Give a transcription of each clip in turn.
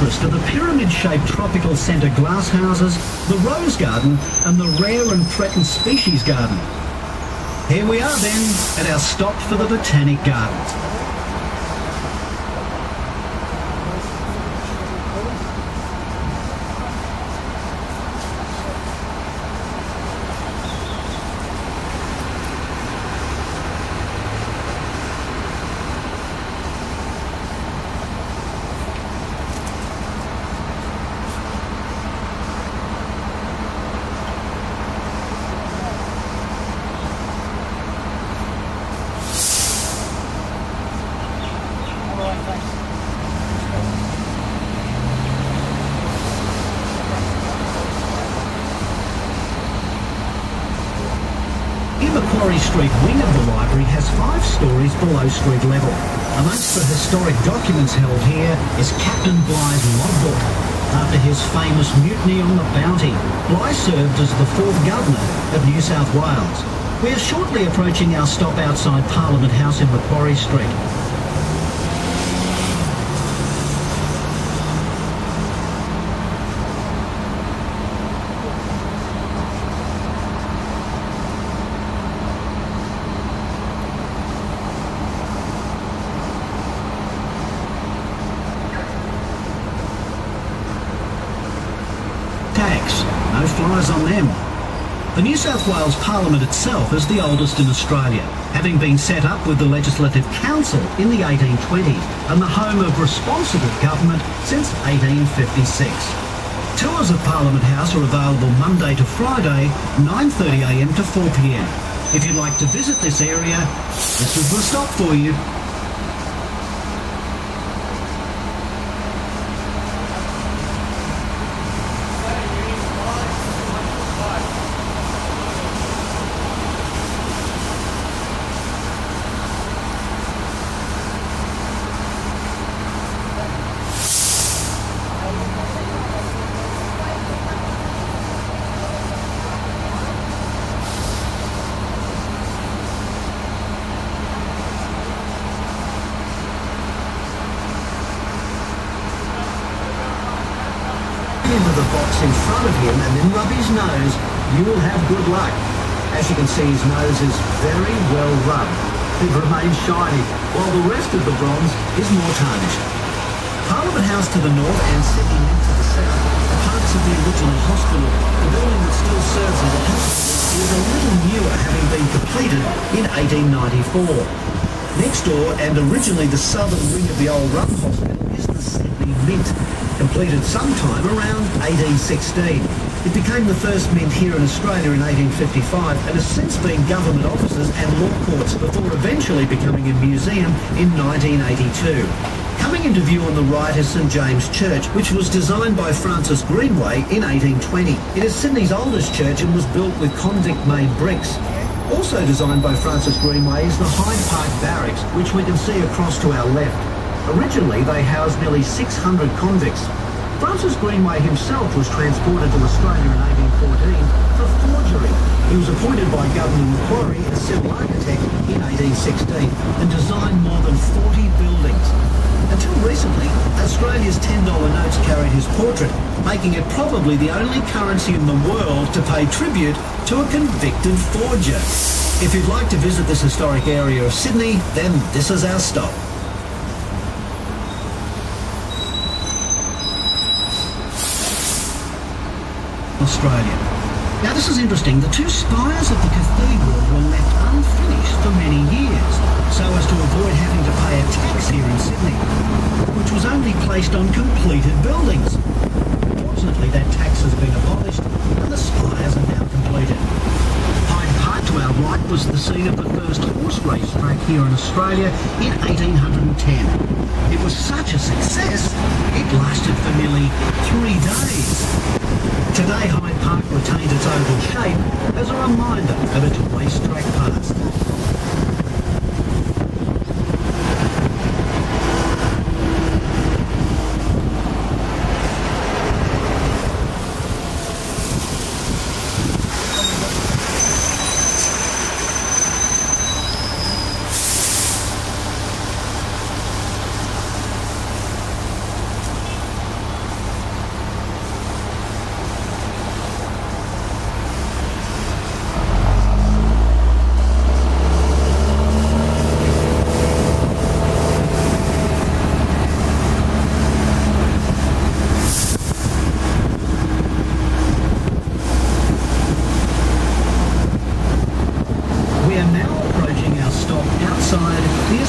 finest are the pyramid-shaped tropical centre glasshouses, the Rose Garden and the Rare and Threatened Species Garden. Here we are then at our stop for the Botanic Gardens. Macquarie Street wing of the library has 5 stories below street level. Amongst the historic documents held here is Captain Bligh's logbook. After his famous mutiny on the Bounty, Bligh served as the 4th Governor of New South Wales. We are shortly approaching our stop outside Parliament House in Macquarie Street. No flies on them. The New South Wales Parliament itself is the oldest in Australia, having been set up with the Legislative Council in the 1820s and the home of responsible government since 1856. Tours of Parliament House are available Monday to Friday, 9:30 a.m. to 4 p.m. If you'd like to visit this area, this is the stop for you. Into the box in front of him and then rub his nose, you will have good luck. As you can see, his nose is very well rubbed. It remains shiny, while the rest of the bronze is more tarnished. Parliament House to the north and Sydney to the south are parts of the original hospital. The building that still serves as a hospital is a little newer, having been completed in 1894. Next door, and originally the southern wing of the old Rum Hospital, is the Sydney Mint, completed sometime around 1816. It became the first mint here in Australia in 1855 and has since been government offices and law courts before eventually becoming a museum in 1982. Coming into view on the right is St James Church, which was designed by Francis Greenway in 1820. It is Sydney's oldest church and was built with convict-made bricks. Also designed by Francis Greenway is the Hyde Park Barracks, which we can see across to our left. Originally, they housed nearly 600 convicts. Francis Greenway himself was transported to Australia in 1814 for forgery. He was appointed by Governor Macquarie as civil architect in 1816 and designed more than 40 buildings. Until recently, Australia's $10 notes carried his portrait, making it probably the only currency in the world to pay tribute to a convicted forger. If you'd like to visit this historic area of Sydney, then this is our stop. Australia. Now this is interesting. The 2 spires of the cathedral were left unfinished for many years, so as to avoid having to pay a tax here in Sydney, which was only placed on completed buildings. Fortunately, that tax has been abolished and the spires are now completed. Hyde Park to our right was the scene of the first horse race track here in Australia in 1810. It was such a success, it lasted for nearly 3 days. Today, Hyde Park retained its oval shape as a reminder of its racetrack past.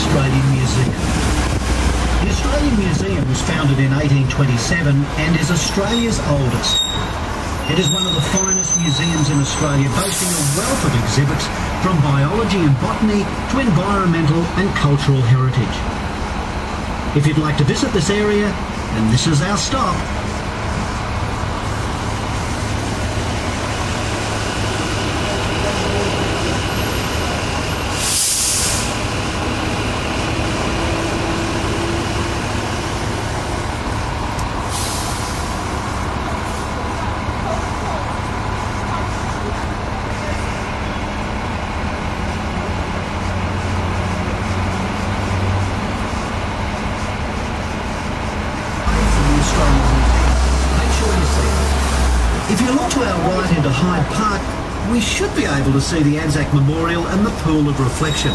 Australian Museum. The Australian Museum was founded in 1827 and is Australia's oldest. It is one of the finest museums in Australia, boasting a wealth of exhibits from biology and botany to environmental and cultural heritage. If you'd like to visit this area, then this is our stop. If you look to our right into Hyde Park, we should be able to see the Anzac Memorial and the Pool of Reflection.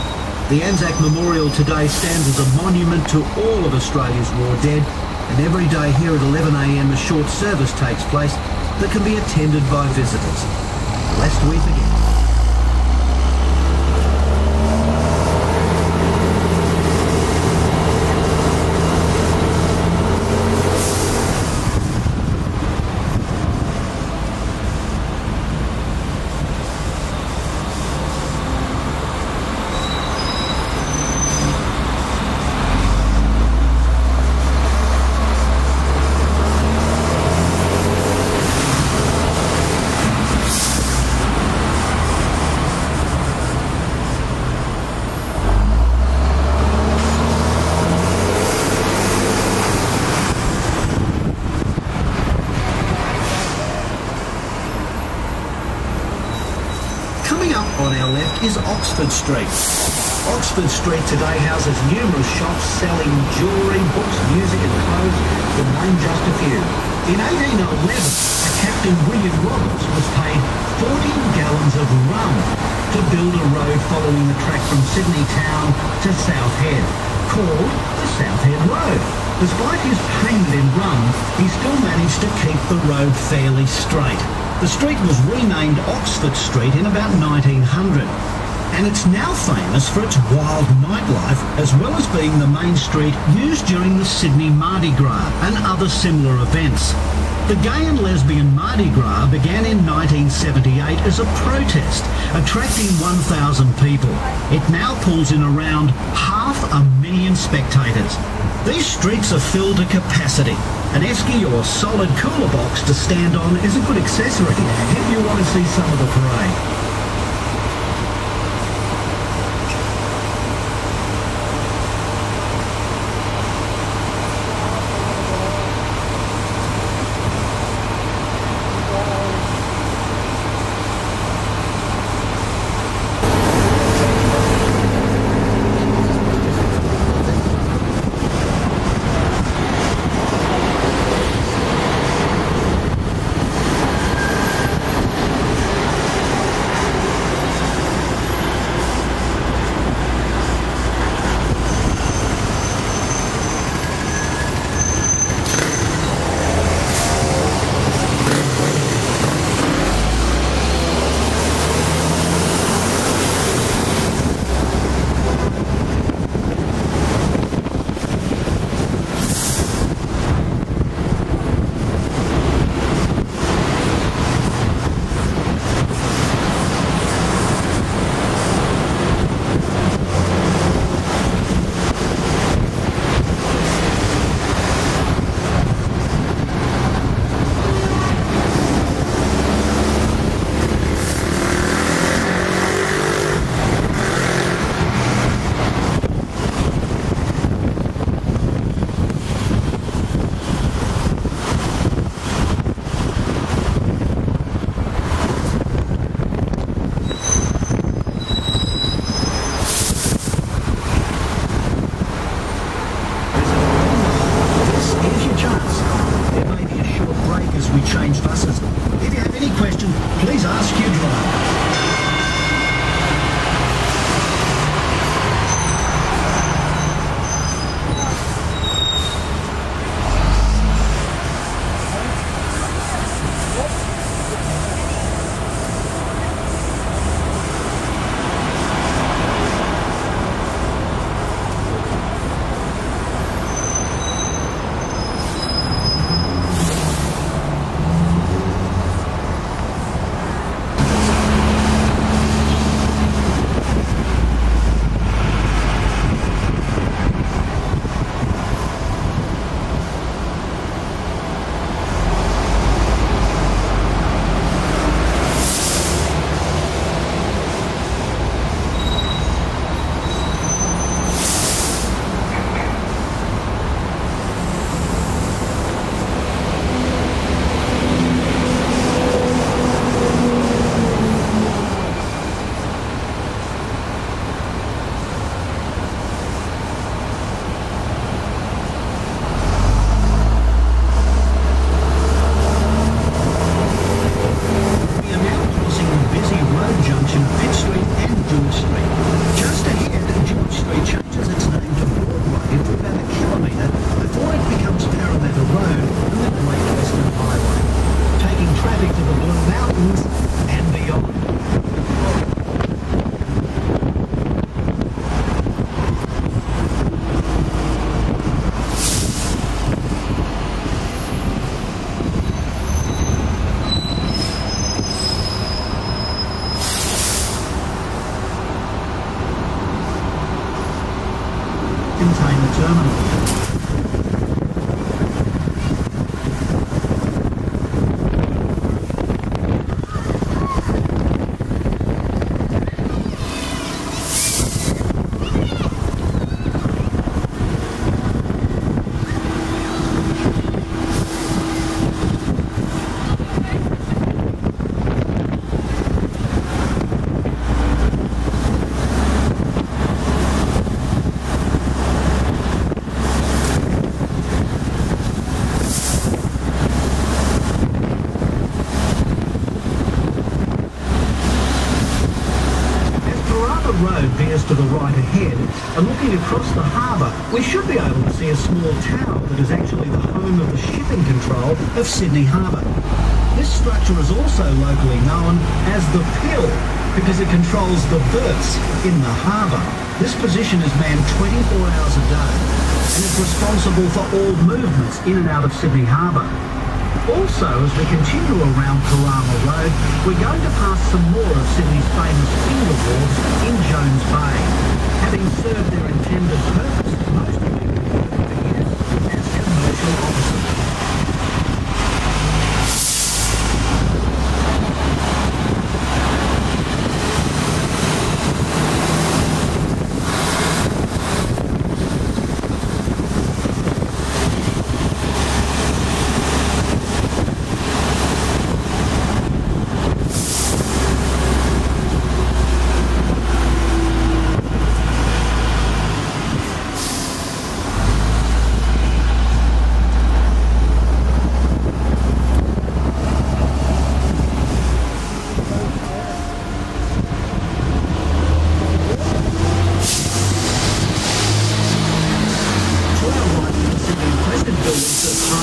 The Anzac Memorial today stands as a monument to all of Australia's war dead, and every day here at 11 a.m. a short service takes place that can be attended by visitors. Lest we forget. Coming up on our left is Oxford Street. Oxford Street today houses numerous shops selling jewellery, books, music and clothes, to name just a few. In 1811, a Captain William Roberts was paid 14 gallons of rum to build a road following the track from Sydney town to South Head, called the South Head Road. Despite his payment in rum, he still managed to keep the road fairly straight. The street was renamed Oxford Street in about 1900, and it's now famous for its wild nightlife, as well as being the main street used during the Sydney Mardi Gras and other similar events. The gay and lesbian Mardi Gras began in 1978 as a protest, attracting 1,000 people. It now pulls in around 500,000 spectators. These streets are filled to capacity. An esky or solid cooler box to stand on is a good accessory if you want to see some of the parade. container terminal. Road veers to the right ahead, and looking across the harbour, we should be able to see a small tower that is actually the home of the shipping control of Sydney Harbour. This structure is also locally known as the Pill because it controls the berths in the harbour. This position is manned 24 hours a day and is responsible for all movements in and out of Sydney Harbour. Also, as we continue around Karama Road, we're going to pass some more of Sydney's famous finger wharves in Jones Bay. Having served their intended purpose, most of them for years as commercial offices.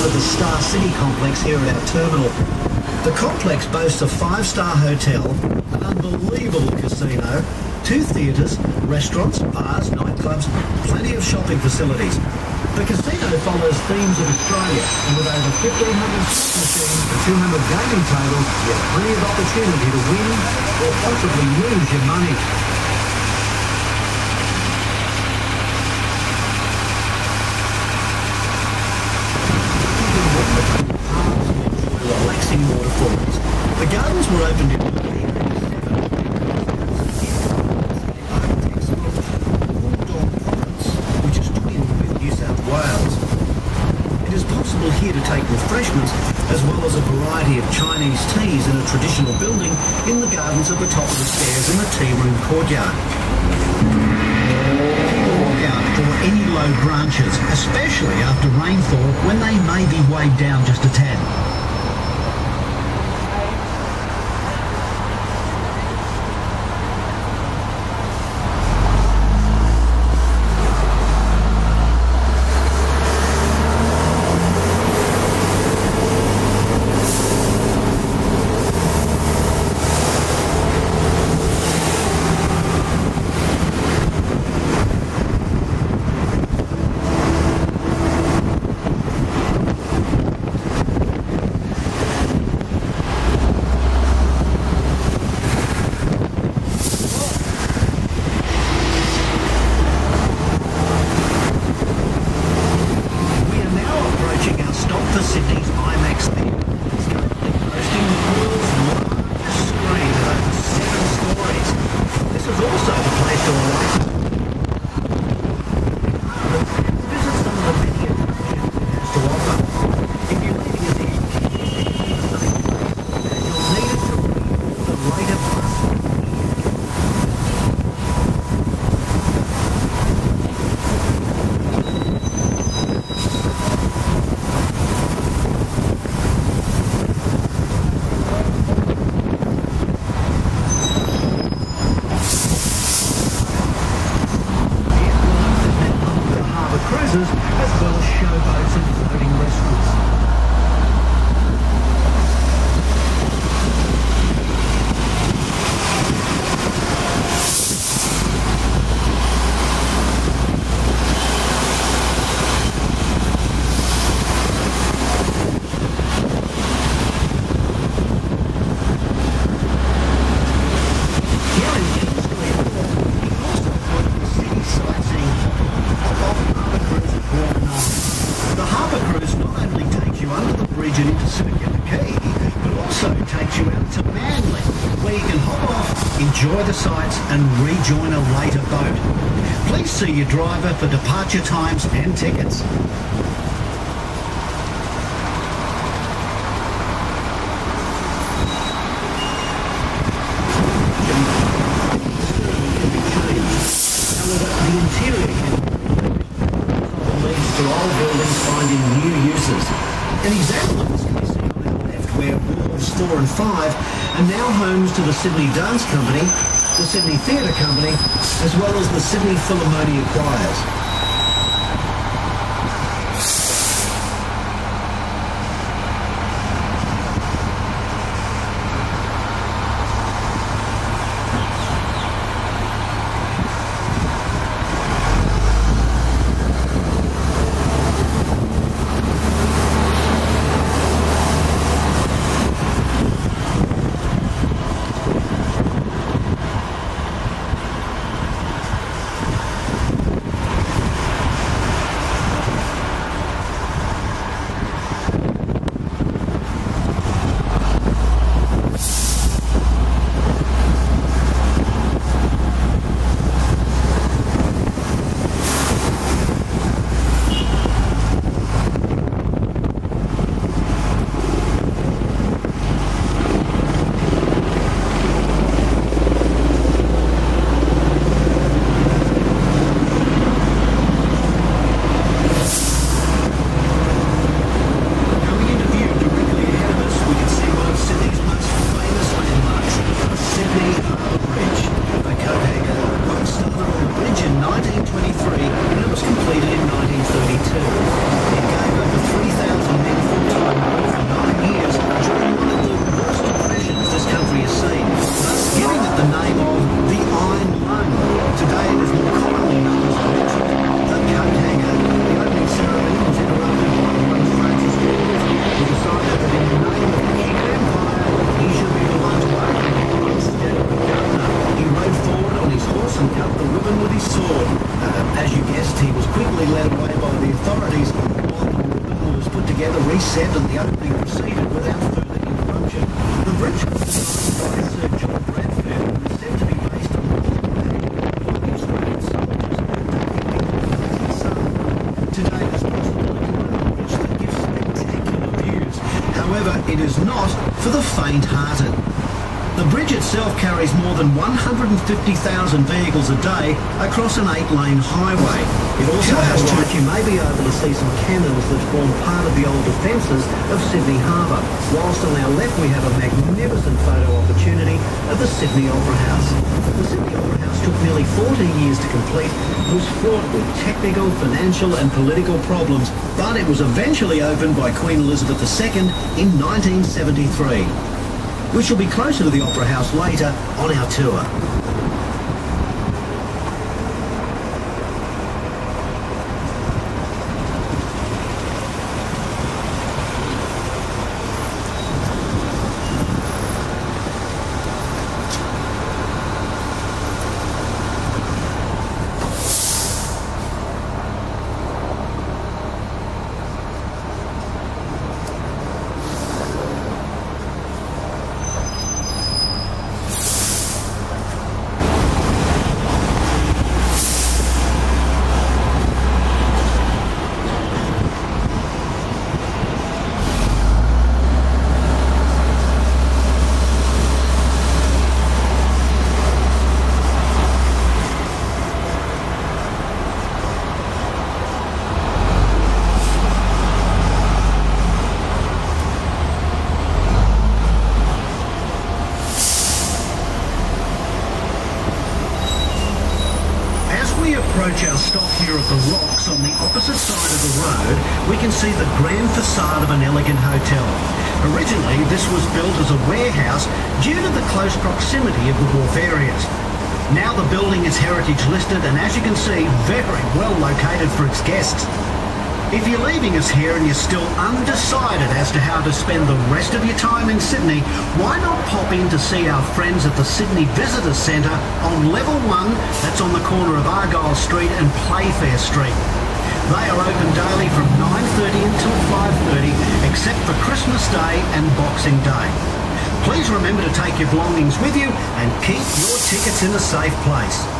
The Star City complex here at our terminal. The complex boasts a 5-star hotel, an unbelievable casino, 2 theatres, restaurants, bars, nightclubs, plenty of shopping facilities. The casino follows themes of Australia, and with over 1,500 slot machines and 200 gaming tables, you have plenty of opportunity to win or possibly lose your money. Relaxing waterfalls. The gardens were opened in 1887, which is twinned with New South Wales. It is possible here to take refreshments as well as a variety of Chinese teas in a traditional building in the gardens at the top of the stairs in the tea room courtyard. Look out for any low branches, especially after rainfall when they may be weighed down just a tad. as well as showboats and floating restaurants. Here in Kingsley, you can also avoid the city sightseeing, pop off enjoy the sights and rejoin a later boat. Please see your driver for departure times and tickets. The interior leads to old buildings finding new uses. An example of this can be seen on our left, where walls 4 and 5 are now homes to the Sydney Dance Company, the Sydney Theatre Company, as well as the Sydney Philharmonia Choirs. Reset and the opening proceeded without further interruption. The bridge was designed by Sir John Bradford and is said to be based on the Australian soldiers attacking the sun. Today it is possible to climb a bridge that gives spectacular views. However, it is not for the faint-hearted. The bridge itself carries more than 150,000 vehicles a day across an 8-lane highway. It also has right, you may be able to see some cannons that form part of the old defences of Sydney Harbour, whilst on our left we have a magnificent photo opportunity of the Sydney Opera House. The Sydney Opera House took nearly 14 years to complete, was fraught with technical, financial and political problems, but it was eventually opened by Queen Elizabeth II in 1973. We shall be closer to the Opera House later on our tour. Approach our stop here at the Rocks on the opposite side of the road, we can see the grand facade of an elegant hotel. Originally, this was built as a warehouse due to the close proximity of the wharf areas. Now the building is heritage listed and, as you can see, very well located for its guests. If you're leaving us here and you're still undecided as to how to spend the rest of your time in Sydney, why not pop in to see our friends at the Sydney Visitor Centre on level 1, that's on the corner of Argyle Street and Playfair Street. They are open daily from 9:30 until 5:30, except for Christmas Day and Boxing Day. Please remember to take your belongings with you and keep your tickets in a safe place.